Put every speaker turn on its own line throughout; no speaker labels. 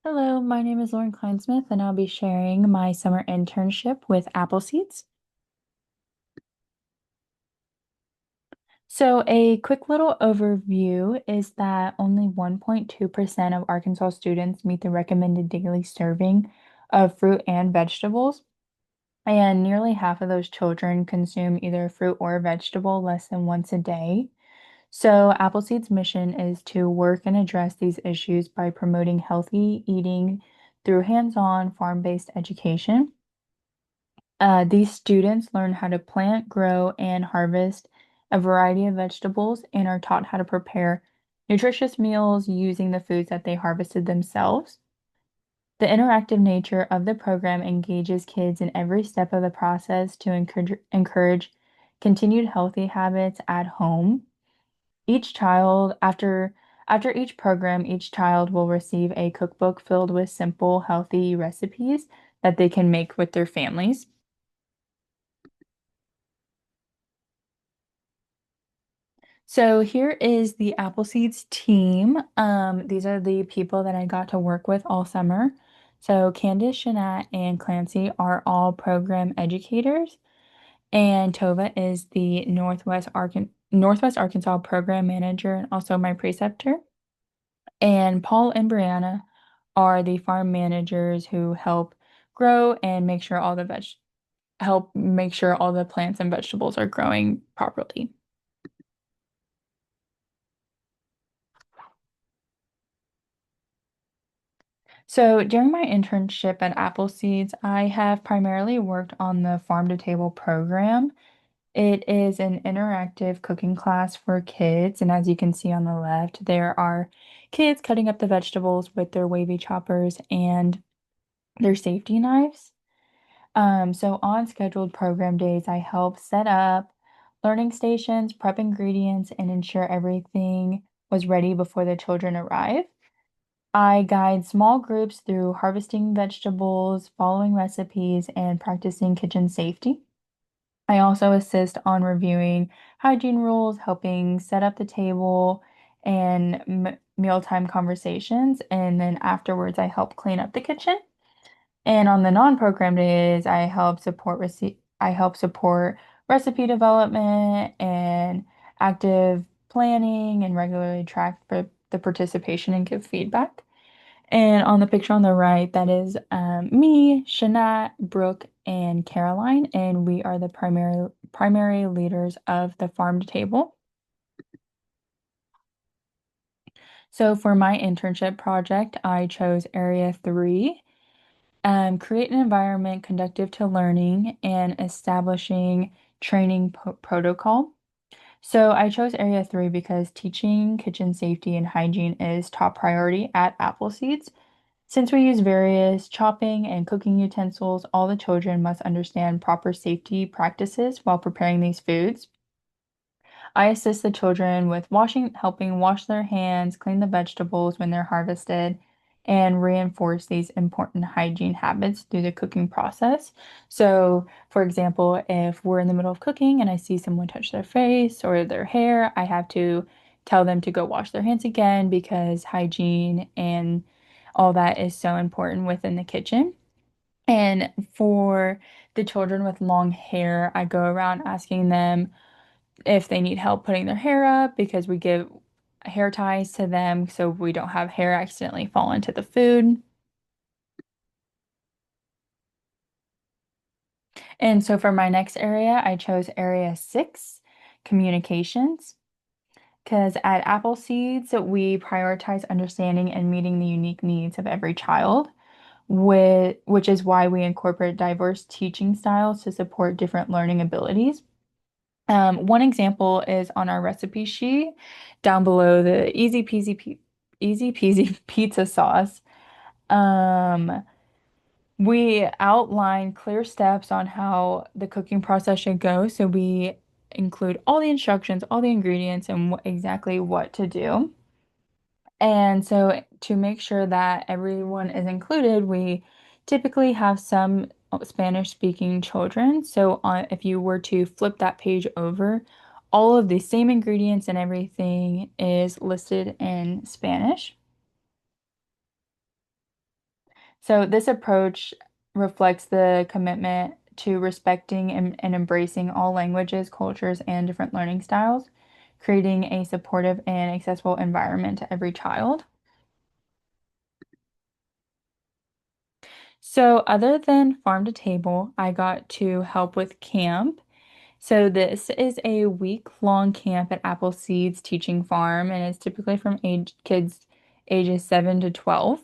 Hello, my name is Lauren Kleinsmith, and I'll be sharing my summer internship with Appleseeds. So, a quick little overview is that only 1.2% of Arkansas students meet the recommended daily serving of fruit and vegetables, and nearly half of those children consume either fruit or vegetable less than once a day. So, Appleseed's mission is to work and address these issues by promoting healthy eating through hands-on farm-based education. These students learn how to plant, grow, and harvest a variety of vegetables and are taught how to prepare nutritious meals using the foods that they harvested themselves. The interactive nature of the program engages kids in every step of the process to encourage continued healthy habits at home. Each child, after each program, each child will receive a cookbook filled with simple, healthy recipes that they can make with their families. So here is the Appleseeds team. These are the people that I got to work with all summer. So Candace, Shanat, and Clancy are all program educators, and Tova is the Northwest Arkansas program manager and also my preceptor. And Paul and Brianna are the farm managers who grow and make sure all the veg help make sure all the plants and vegetables are growing properly. So during my internship at Appleseeds, I have primarily worked on the farm to table program. It is an interactive cooking class for kids, and as you can see on the left, there are kids cutting up the vegetables with their wavy choppers and their safety knives. So on scheduled program days, I help set up learning stations, prep ingredients, and ensure everything was ready before the children arrive. I guide small groups through harvesting vegetables, following recipes, and practicing kitchen safety. I also assist on reviewing hygiene rules, helping set up the table and mealtime conversations. And then afterwards, I help clean up the kitchen. And on the non-program days, I help support recipe development and active planning and regularly track the participation and give feedback. And on the picture on the right, that is me, Shanat, Brooke, and Caroline, and we are the primary leaders of the farm to table. So for my internship project, I chose Area 3, create an environment conducive to learning and establishing training protocol. So I chose Area 3 because teaching kitchen safety and hygiene is top priority at Appleseeds. Since we use various chopping and cooking utensils, all the children must understand proper safety practices while preparing these foods. I assist the children with helping wash their hands, clean the vegetables when they're harvested, and reinforce these important hygiene habits through the cooking process. So, for example, if we're in the middle of cooking and I see someone touch their face or their hair, I have to tell them to go wash their hands again because hygiene and all that is so important within the kitchen. And for the children with long hair, I go around asking them if they need help putting their hair up because we give hair ties to them so we don't have hair accidentally fall into the food. And so for my next area, I chose Area 6, communications, because at Apple Seeds, we prioritize understanding and meeting the unique needs of every child, which is why we incorporate diverse teaching styles to support different learning abilities. One example is on our recipe sheet down below the easy peasy pizza sauce. Um, we outline clear steps on how the cooking process should go. So we include all the instructions, all the ingredients, and exactly what to do. And so to make sure that everyone is included, we typically have some Spanish speaking children. So if you were to flip that page over, all of the same ingredients and everything is listed in Spanish. So this approach reflects the commitment to respecting and embracing all languages, cultures, and different learning styles, creating a supportive and accessible environment to every child. So other than farm to table, I got to help with camp. So this is a week-long camp at Appleseed's Teaching Farm, and it's typically from kids ages 7 to 12.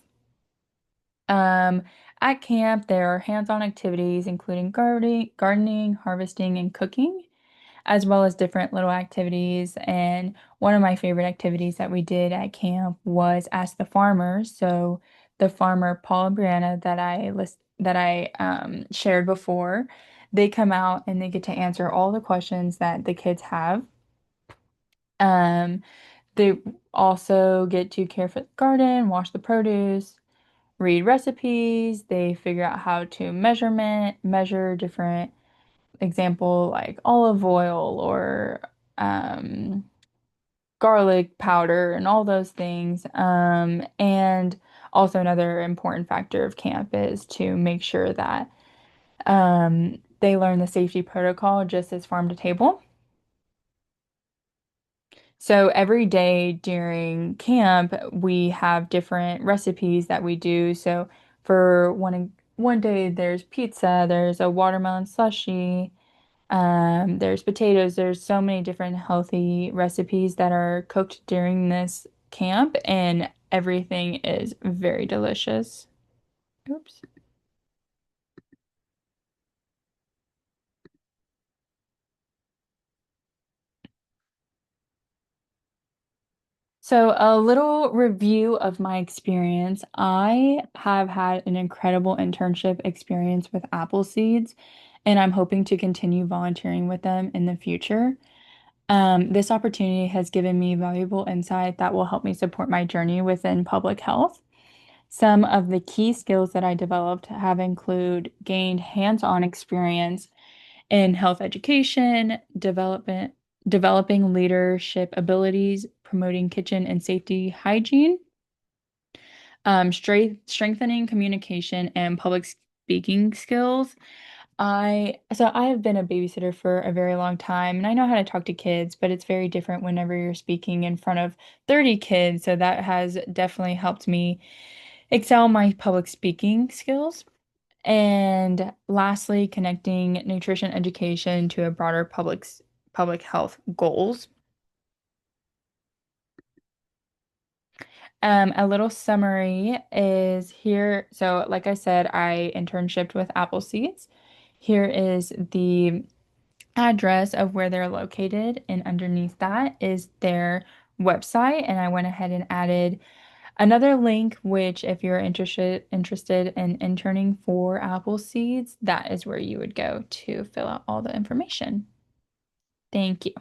Um, at camp, there are hands-on activities including gardening, harvesting, and cooking, as well as different little activities. And one of my favorite activities that we did at camp was Ask the Farmers. So the farmer Paul and Brianna that I shared before, they come out and they get to answer all the questions that the kids have. Um, they also get to care for the garden, wash the produce, read recipes. They figure out how to measure different example like olive oil or um, garlic powder and all those things. And also another important factor of camp is to make sure that they learn the safety protocol just as farm to table. So every day during camp, we have different recipes that we do. So for one day, there's pizza, there's a watermelon slushy, there's potatoes. There's so many different healthy recipes that are cooked during this camp, and everything is very delicious. Oops. So, a little review of my experience. I have had an incredible internship experience with Apple Seeds, and I'm hoping to continue volunteering with them in the future. This opportunity has given me valuable insight that will help me support my journey within public health. Some of the key skills that I developed have include gained hands-on experience in health education, developing leadership abilities, promoting kitchen and safety hygiene, strengthening communication and public speaking skills. I have been a babysitter for a very long time and I know how to talk to kids, but it's very different whenever you're speaking in front of 30 kids. So that has definitely helped me excel my public speaking skills. And lastly, connecting nutrition education to a broader public health goals. A little summary is here. So, like I said, I internshipped with Apple Seeds. Here is the address of where they're located, and underneath that is their website. And I went ahead and added another link, which if you're interested in interning for Apple Seeds, that is where you would go to fill out all the information. Thank you.